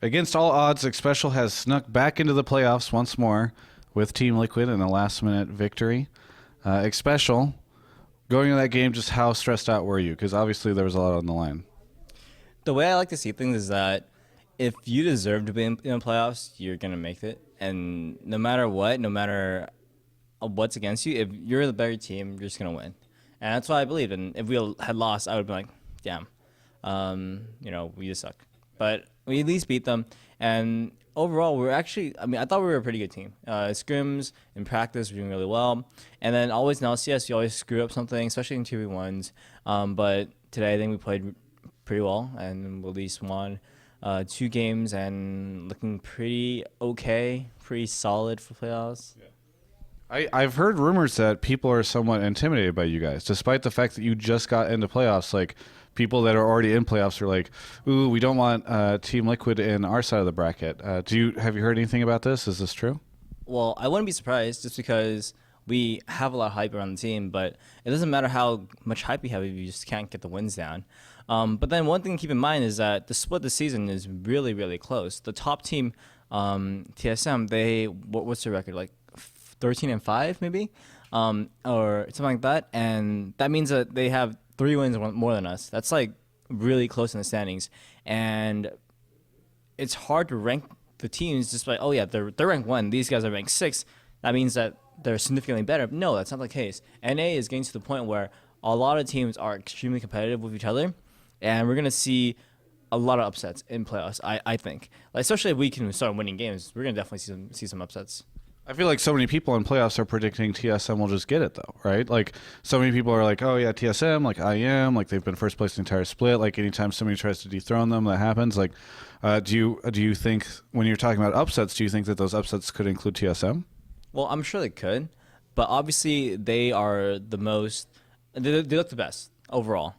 Against all odds, Xpecial has snuck back into the playoffs once more with Team Liquid in a last-minute victory. Xpecial, going into that game, just how stressed out were you? Because obviously there was a lot on the line. The way I like to see things is that if you deserve to be in the playoffs, you're gonna make it, and no matter what, no matter what's against you, if you're the better team, you're just gonna win, and that's what I believe. And if we had lost, I would be like, damn, we just suck. But we at least beat them, and overall, we're actually. I mean, I thought we were a pretty good team. Scrims in practice, we're doing really well, and then always in LCS, you always screw up something, especially in 2v1s. But today, I think we played pretty well, and we at least won 2 games, and looking pretty okay, pretty solid for playoffs. Yeah. I've heard rumors that people are somewhat intimidated by you guys, despite the fact that you just got into playoffs. Like, people that are already in playoffs are like, "Ooh, we don't want Team Liquid in our side of the bracket." Have you heard anything about this? Is this true? Well, I wouldn't be surprised just because we have a lot of hype around the team, but it doesn't matter how much hype we have if you just can't get the wins down. But then one thing to keep in mind is that the split this season is really, really close. The top team, TSM, what's their record? Like 13-5 maybe, or something like that. And that means that they have 3 wins more than us. That's like really close in the standings. And it's hard to rank the teams just like, oh yeah, they're ranked 1. These guys are ranked 6. That means that they're significantly better. No, that's not the case. NA is getting to the point where a lot of teams are extremely competitive with each other, and we're gonna see a lot of upsets in playoffs. I think, like, especially if we can start winning games, we're gonna definitely see some upsets. I feel like so many people in playoffs are predicting TSM will just get it, though, right? Like, so many people are like, oh, yeah, TSM, like IM, like they've been first place the entire split. Like, anytime somebody tries to dethrone them, that happens. Like, do you think, when you're talking about upsets, do you think that those upsets could include TSM? Well, I'm sure they could, but obviously they are the most. They look the best overall.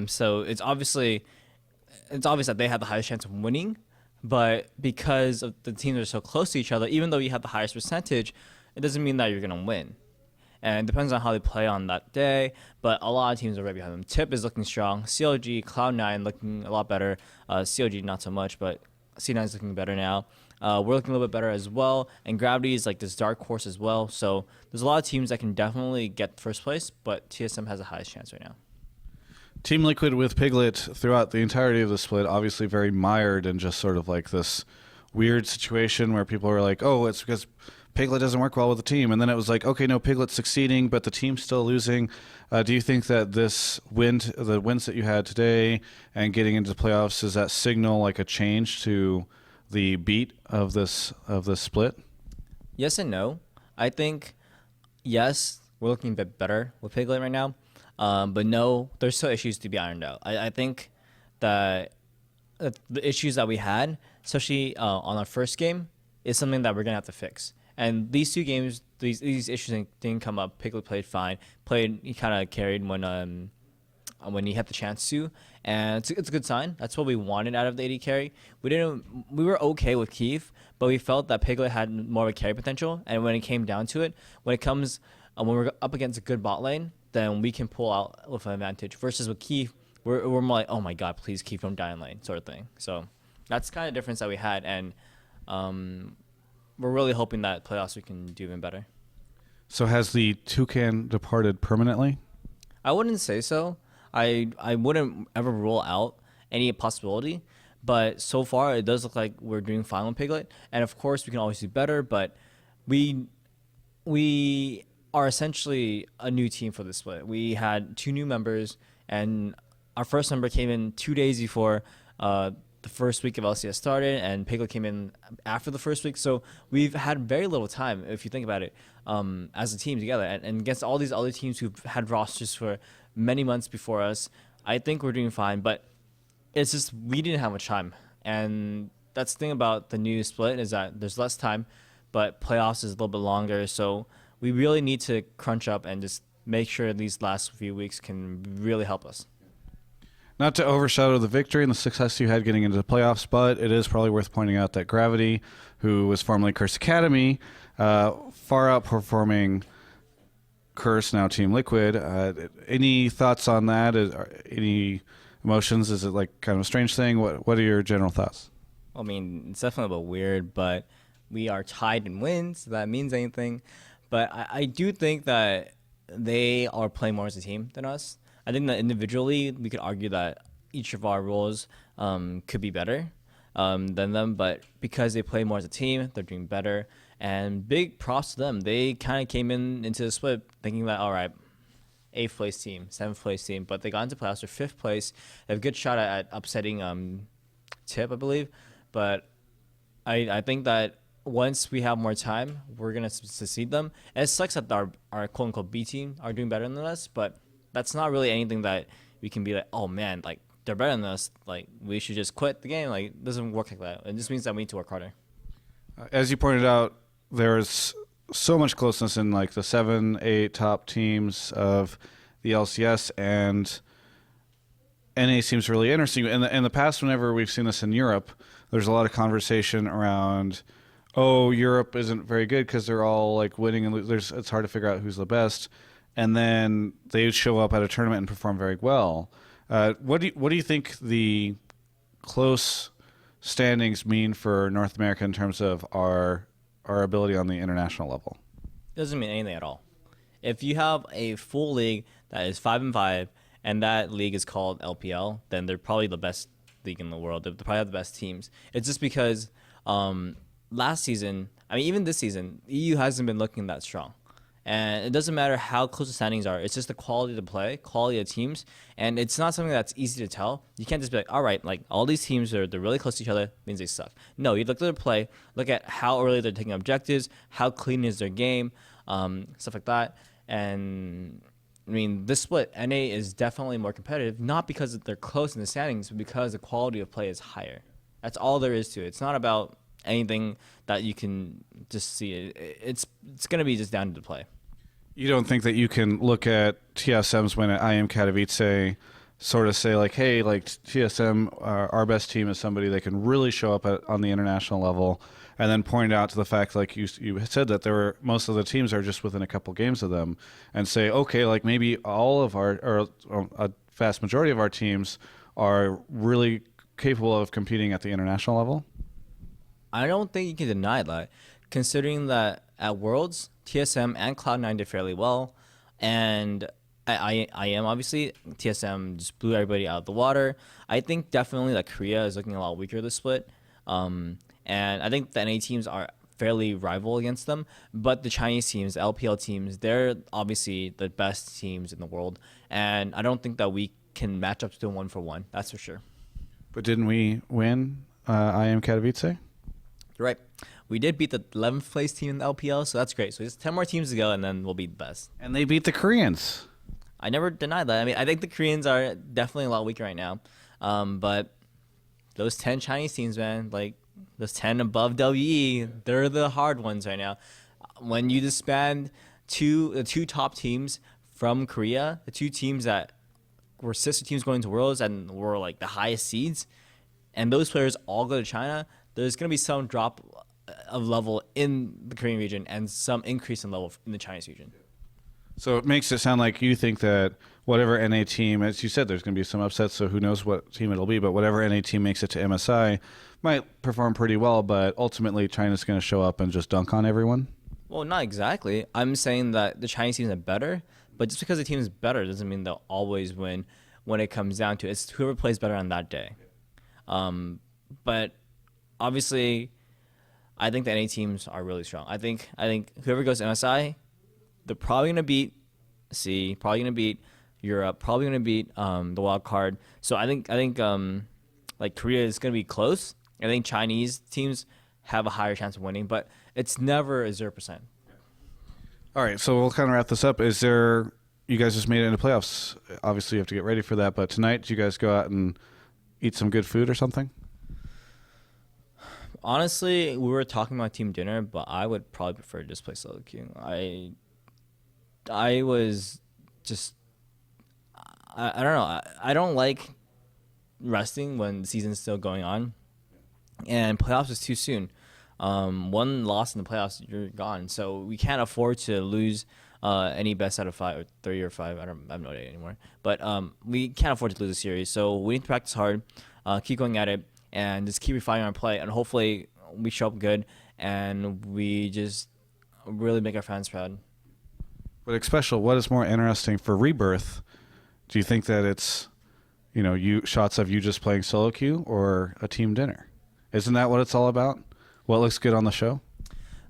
So it's obvious that they have the highest chance of winning, but because of the teams are so close to each other, even though you have the highest percentage, it doesn't mean that you're gonna win. And it depends on how they play on that day. But a lot of teams are right behind them. Tip is looking strong. CLG, Cloud9 looking a lot better. CLG not so much, but C9 is looking better now. We're looking a little bit better as well. And Gravity is like this dark horse as well. So there's a lot of teams that can definitely get first place, but TSM has the highest chance right now. Team Liquid with Piglet throughout the entirety of the split, obviously very mired in just sort of like this weird situation where people are like, oh, it's because Piglet doesn't work well with the team. And then it was like, okay, no, Piglet's succeeding, but the team's still losing. Do you think that the wins that you had today and getting into the playoffs, does that signal like a change to the beat of this split? Yes and no. I think, yes, we're looking a bit better with Piglet right now. But no, there's still issues to be ironed out. I think that the issues that we had, especially on our first game, is something that we're going to have to fix. And these 2 games, these issues didn't come up. Piglet played fine. He kind of carried when he had the chance to, and it's a good sign. That's what we wanted out of the AD carry. We were okay with Keith, but we felt that Piglet had more of a carry potential. And when it came down to it, when we're up against a good bot lane, then we can pull out with an advantage. Versus with Keith, we're more like, oh my god, please Keith, don't die in lane, sort of thing. So that's kind of the difference that we had, and we're really hoping that playoffs we can do even better. So has the Toucan departed permanently? I wouldn't say so. I wouldn't ever rule out any possibility, but so far it does look like we're doing fine with Piglet, and of course we can always do better. But we are essentially a new team for this split. We had 2 new members, and our first member came in 2 days before the first week of LCS started, and Piglet came in after the first week. So we've had very little time, if you think about it, as a team together. And against all these other teams who've had rosters for many months before us, I think we're doing fine. But it's just we didn't have much time. And that's the thing about the new split is that there's less time, but playoffs is a little bit longer. So we really need to crunch up and just make sure these last few weeks can really help us. Not to overshadow the victory and the success you had getting into the playoffs, but it is probably worth pointing out that Gravity, who was formerly Curse Academy, far outperforming Curse, now Team Liquid. Any thoughts on that? Any emotions? Is it like kind of a strange thing? What are your general thoughts? I mean, it's definitely a bit weird, but we are tied in wins. So that means anything. But I do think that they are playing more as a team than us. I think that individually, we could argue that each of our roles could be better than them. But because they play more as a team, they're doing better. And big props to them. They kind of came into the split thinking that, all right, eighth place team, seventh place team, but they got into playoffs for fifth place. They have a good shot at upsetting Tip, I believe. But I think that once we have more time, we're gonna succeed them. And it sucks that our quote unquote B team are doing better than us, but that's not really anything that we can be like, oh man, like they're better than us. Like we should just quit the game. Like it doesn't work like that. It just means that we need to work harder. As you pointed out, there's so much closeness in like the 7, 8 top teams of the LCS, and NA seems really interesting. In the past, whenever we've seen this in Europe, there's a lot of conversation around, oh, Europe isn't very good because they're all like winning and it's hard to figure out who's the best. And then they show up at a tournament and perform very well. What do you think the close standings mean for North America in terms of our ability on the international level? It doesn't mean anything at all. If you have a full league that is 5-5 and that league is called LPL, then they're probably the best league in the world. They probably have the best teams. It's just because last season, I mean, even this season, EU hasn't been looking that strong. And it doesn't matter how close the standings are. It's just the quality of the play, quality of teams. And it's not something that's easy to tell. You can't just be like, all right, like all these teams, they're really close to each other, means they suck. No, you look at their play, look at how early they're taking objectives, how clean is their game, stuff like that. And I mean, this split, NA is definitely more competitive, not because they're close in the standings, but because the quality of play is higher. That's all there is to it. It's not about anything that you can just see. It's going to be just down to the play. You don't think that you can look at TSM's win at IM Katowice, sort of say like, hey, like TSM, our best team is somebody that can really show up on the international level, and then point out to the fact, like you said, that most of the teams are just within a couple games of them, and say, okay, like maybe all of or a vast majority of our teams are really capable of competing at the international level? I don't think you can deny that, considering that at Worlds, TSM and Cloud9 did fairly well, and I am obviously TSM just blew everybody out of the water. I think definitely that Korea is looking a lot weaker this split, and I think the NA teams are fairly rival against them. But the Chinese teams, the LPL teams, they're obviously the best teams in the world, and I don't think that we can match up to them 1-for-1. That's for sure. But didn't we win IM Katowice? You're right. We did beat the 11th place team in the LPL, so that's great. So there's 10 more teams to go, and then we'll be the best. And they beat the Koreans. I never denied that. I mean, I think the Koreans are definitely a lot weaker right now. But those 10 Chinese teams, man, like those 10 above WE, they're the hard ones right now. When you disband the two top teams from Korea, the two teams that were sister teams going to Worlds and were like the highest seeds, and those players all go to China, there's going to be some drop of level in the Korean region and some increase in level in the Chinese region. So it makes it sound like you think that whatever NA team, as you said, there's going to be some upsets, so who knows what team it'll be, but whatever NA team makes it to MSI might perform pretty well, but ultimately China's going to show up and just dunk on everyone? Well, not exactly. I'm saying that the Chinese teams are better, but just because the team is better doesn't mean they'll always win when it comes down to it. It's whoever plays better on that day. But obviously, I think the NA teams are really strong. I think whoever goes to MSI, they're probably going to beat C, probably going to beat Europe, probably going to beat the wild card. So I think like Korea is going to be close. I think Chinese teams have a higher chance of winning, but it's never a 0%. All right, so we'll kind of wrap this up. You guys just made it into playoffs. Obviously, you have to get ready for that, but tonight, did you guys go out and eat some good food or something? Honestly, we were talking about team dinner, but I would probably prefer to just play solo queue. I was just I don't know. I don't like resting when the season's still going on, and playoffs is too soon. One loss in the playoffs, you're gone. So we can't afford to lose any best out of 5 or 3 or 5. I have no idea anymore. But we can't afford to lose a series. So we need to practice hard, keep going at it, and just keep refining our play, and hopefully we show up good and we just really make our fans proud. But Xpecial, what is more interesting for Rebirth? Do you think that it's, shots of you just playing solo queue or a team dinner? Isn't that what it's all about? What looks good on the show?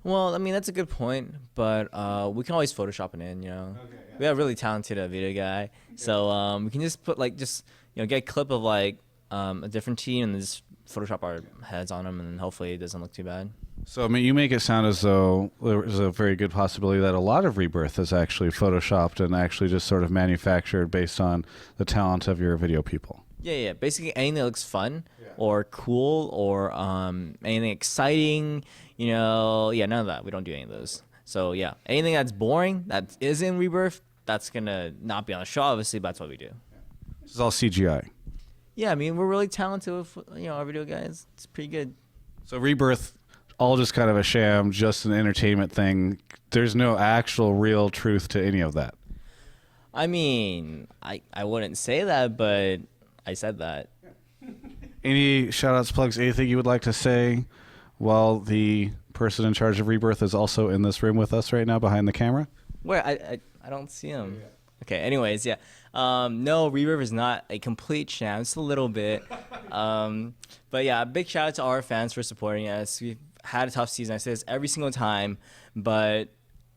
Well, I mean, that's a good point, but we can always Photoshop it in, Okay, yeah. We have a really talented video guy, so we can just put get a clip of a different team and just Photoshop our heads on them, and hopefully it doesn't look too bad. So, I mean, you make it sound as though there's a very good possibility that a lot of Rebirth is actually Photoshopped and actually just sort of manufactured based on the talent of your video people. Yeah. Basically, anything that looks fun or cool or anything exciting, none of that. We don't do any of those. So, yeah, anything that's boring, that is in Rebirth, that's going to not be on the show, obviously, but that's what we do. This is all CGI. Yeah, I mean, we're really talented with, our video guys. It's pretty good. So Rebirth, all just kind of a sham, just an entertainment thing. There's no actual real truth to any of that. I mean, I wouldn't say that, but I said that. Any shout-outs, plugs, anything you would like to say while the person in charge of Rebirth is also in this room with us right now behind the camera? Where? I don't see him. Yeah. Okay, anyways, yeah. No, Rebirth is not a complete sham. It's a little bit. But yeah, a big shout out to our fans for supporting us. We've had a tough season. I say this every single time, but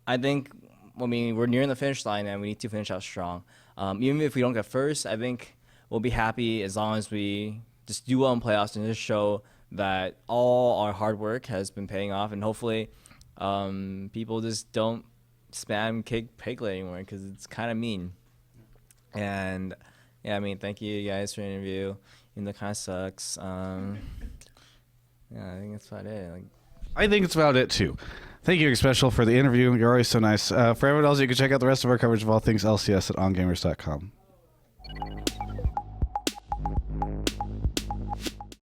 I think, we're nearing the finish line and we need to finish out strong. Even if we don't get first, I think we'll be happy as long as we just do well in playoffs and just show that all our hard work has been paying off, and hopefully people just don't spam kick Piglet anymore because it's kind of mean. And yeah, I mean, thank you guys for the interview. That kind of sucks. Yeah, I think that's about it. I think it's about it too. Thank you, Xpecial, for the interview. You're always so nice. For everyone else, you can check out the rest of our coverage of all things LCS at ongamers.com.